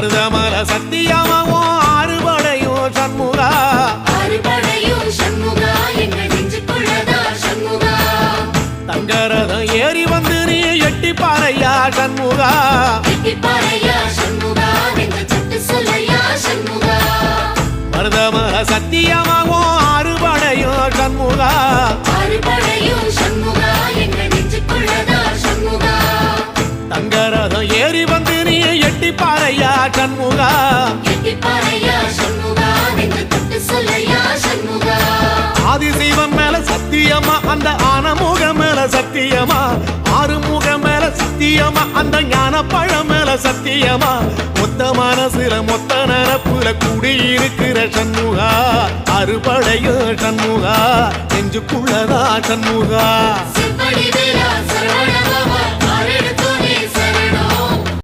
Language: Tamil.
மருதமல சத்தியமாவோ ஆறுபடையும் சண்முகா ஆறுபடையும் சண்முகா எங்கள் நெஞ்சுக்குள்ளதா சண்முகா தங்கரதம் ஏறி வந்து நீ எட்டி பாறையா சண்முகா எட்டி பாறையா சண்முகா எங்க சட்டு சொல்லையா சண்முகா மருதமல சத்தியமாவோ ஆறுபடையும் சண்முகா ஆறுபடையும் சண்முகா எங்கள் நெஞ்சுக்குள்ளதா சண்முகா தங்கரதம் ஏறி வந்து நீ எட்டி பாறையா சண்முகா எட்டி பாறையா சண்முகா எங்க சட்டு சொல்லையா சண்முகா ஆதிசைவம் மேல சத்தியமா அந்த ஆனமுக மேல சத்தியமா ஆறுமுக மேல சத்தியமா அந்த ஞான பழம் மேல சத்தியமா மொத்த மனசுல மொத்த நரப்புல கூடியிருக்கிற சண்முகா அறுபடையும் சண்முகா நெஞ்சுக்குள்ளதா சண்முகா சிவடி வேலா சரவண பவா